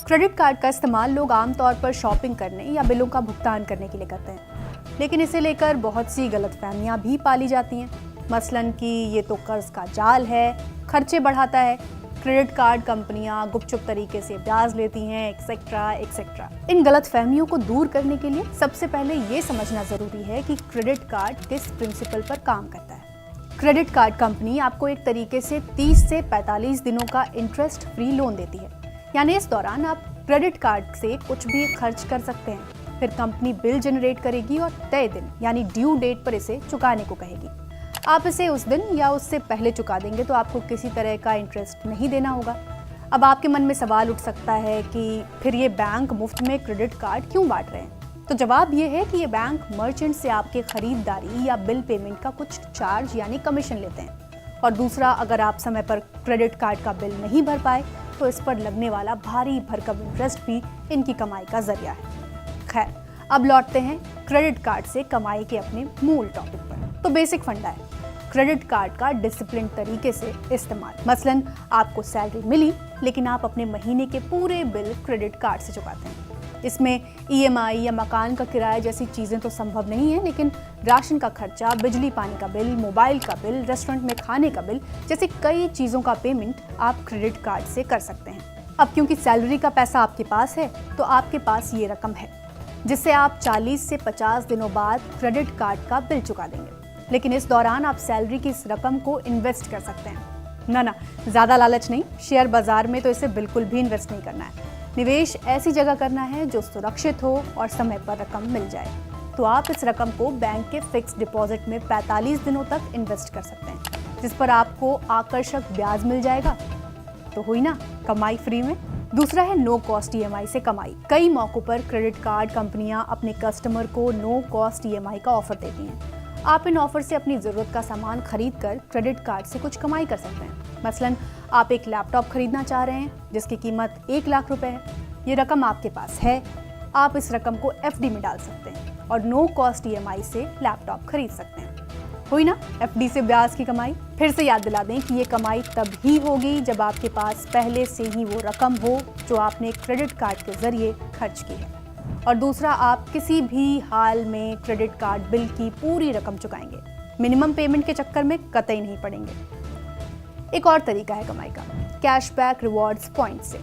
Credit card का इस्तेमाल लोग आमतौर पर शॉपिंग करने या बिलों का भुगतान करने के लिए करते हैं, लेकिन इसे लेकर बहुत सी गलतफहमियां भी पाली जाती हैं। मसलन कि ये तो कर्ज का जाल है, खर्चे बढ़ाता है, क्रेडिट कार्ड कंपनियां गुपचुप तरीके से ब्याज लेती हैं, एक्सेट्रा एक्सेट्रा। इन गलतफहमियों को दूर करने के लिए सबसे पहले ये समझना जरूरी है कि क्रेडिट कार्ड किस प्रिंसिपल पर काम करता है। क्रेडिट कार्ड कंपनी आपको एक तरीके से 30 से 45 दिनों का इंटरेस्ट फ्री लोन देती है, यानी इस दौरान आप क्रेडिट कार्ड से कुछ भी खर्च कर सकते हैं। फिर कंपनी बिल जनरेट करेगी और तय दिन यानी ड्यू डेट पर इसे चुकाने को कहेगी। आप इसे उस दिन या उससे पहले चुका देंगे तो आपको किसी तरह का इंटरेस्ट नहीं देना होगा। अब आपके मन में सवाल उठ सकता है कि फिर ये बैंक मुफ्त में क्रेडिट कार्ड क्यों बांट रहे हैं? तो जवाब ये है कि ये बैंक मर्चेंट से आपके खरीदारी या बिल पेमेंट का कुछ चार्ज यानी कमीशन लेते हैं। और दूसरा, अगर आप समय पर क्रेडिट कार्ड का बिल नहीं भर पाए तो इस पर लगने वाला भारी भरकम इंटरेस्ट भी इनकी कमाई का जरिया है। खैर, अब लौटते हैं क्रेडिट कार्ड से कमाई के अपने मूल टॉपिक पर। तो बेसिक फंडा है क्रेडिट कार्ड का डिसिप्लिन तरीके से इस्तेमाल। मसलन आपको सैलरी मिली लेकिन आप अपने महीने के पूरे बिल क्रेडिट कार्ड से चुकाते हैं। इसमें EMI या मकान का किराया जैसी चीज़ें तो संभव नहीं है, लेकिन राशन का खर्चा, बिजली पानी का बिल, मोबाइल का बिल, रेस्टोरेंट में खाने का बिल जैसी कई चीज़ों का पेमेंट आप क्रेडिट कार्ड से कर सकते हैं। अब क्योंकि सैलरी का पैसा आपके पास है तो आपके पास ये रकम है जिससे आप 40 से 50 दिनों बाद क्रेडिट कार्ड का बिल चुका देंगे। लेकिन इस दौरान आप सैलरी की इस रकम को इन्वेस्ट कर सकते हैं। ना, ज़्यादा लालच नहीं, शेयर बाजार में तो इसे बिल्कुल भी इन्वेस्ट नहीं करना है। निवेश ऐसी जगह करना है जो सुरक्षित हो और समय पर रकम मिल जाए। तो आप इस रकम को बैंक के फिक्स डिपॉजिट में 45 दिनों तक इन्वेस्ट कर सकते हैं, जिस पर आपको आकर्षक ब्याज मिल जाएगा। तो हुई ना कमाई फ्री में। दूसरा है नो कॉस्ट EMI से कमाई। कई मौकों पर क्रेडिट कार्ड कंपनियां अपने कस्टमर को नो कॉस्ट EMI का ऑफर देती हैं। आप इन ऑफर से अपनी ज़रूरत का सामान खरीद कर क्रेडिट कार्ड से कुछ कमाई कर सकते हैं। मसलन आप एक लैपटॉप खरीदना चाह रहे हैं जिसकी कीमत 1 लाख रुपए है। ये रकम आपके पास है, आप इस रकम को FD में डाल सकते हैं और नो कॉस्ट EMI से लैपटॉप खरीद सकते हैं। हुई ना FD से ब्याज की कमाई। फिर से याद दिला दें कि ये कमाई तब ही होगी जब आपके पास पहले से ही वो रकम हो जो आपने क्रेडिट कार्ड के जरिए खर्च की है। और दूसरा, आप किसी भी हाल में क्रेडिट कार्ड बिल की पूरी रकम चुकाएंगे, मिनिमम पेमेंट के चक्कर में कतई नहीं पड़ेंगे। एक और तरीका है कमाई का, कैशबैक रिवॉर्ड्स पॉइंट से।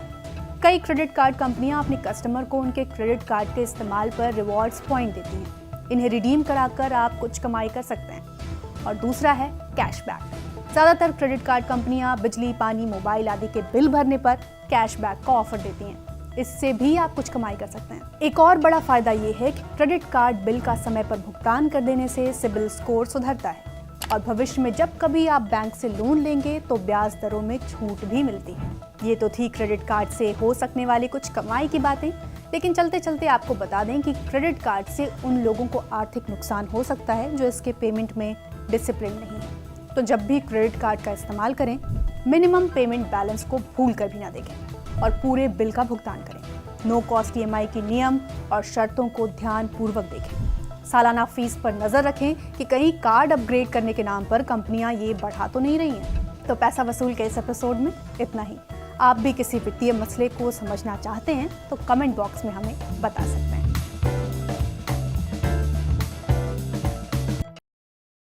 कई क्रेडिट कार्ड कंपनियां अपने कस्टमर को उनके क्रेडिट कार्ड के इस्तेमाल पर रिवॉर्ड्स पॉइंट देती हैं। इन्हें रिडीम कराकर आप कुछ कमाई कर सकते हैं। और दूसरा है कैशबैक। ज़्यादातर क्रेडिट कार्ड कंपनियां बिजली, पानी, मोबाइल आदि के बिल भरने पर कैशबैक का ऑफर देती हैं। इससे भी आप कुछ कमाई कर सकते हैं। एक और बड़ा फायदा ये है कि क्रेडिट कार्ड बिल का समय पर भुगतान कर देने से सिबिल स्कोर सुधरता है और भविष्य में जब कभी आप बैंक से लोन लेंगे तो ब्याज दरों में छूट भी मिलती है। ये तो थी क्रेडिट कार्ड से हो सकने वाली कुछ कमाई की बातें, लेकिन चलते चलते आपको बता दें कि क्रेडिट कार्ड से उन लोगों को आर्थिक नुकसान हो सकता है जो इसके पेमेंट में डिसिप्लिन नहीं है। तो जब भी क्रेडिट कार्ड का इस्तेमाल करें, मिनिमम पेमेंट बैलेंस को भूल कर भी ना देखें और पूरे बिल का भुगतान करें। नो कॉस्ट EMI के नियम और शर्तों को ध्यान पूर्वक देखें। सालाना फीस पर नजर रखें कि कहीं कार्ड अपग्रेड करने के नाम पर कंपनियां ये बढ़ा तो नहीं रही हैं। तो पैसा वसूल के इस एपिसोड में इतना ही। आप भी किसी वित्तीय मसले को समझना चाहते हैं तो कमेंट बॉक्स में हमें बता सकते हैं।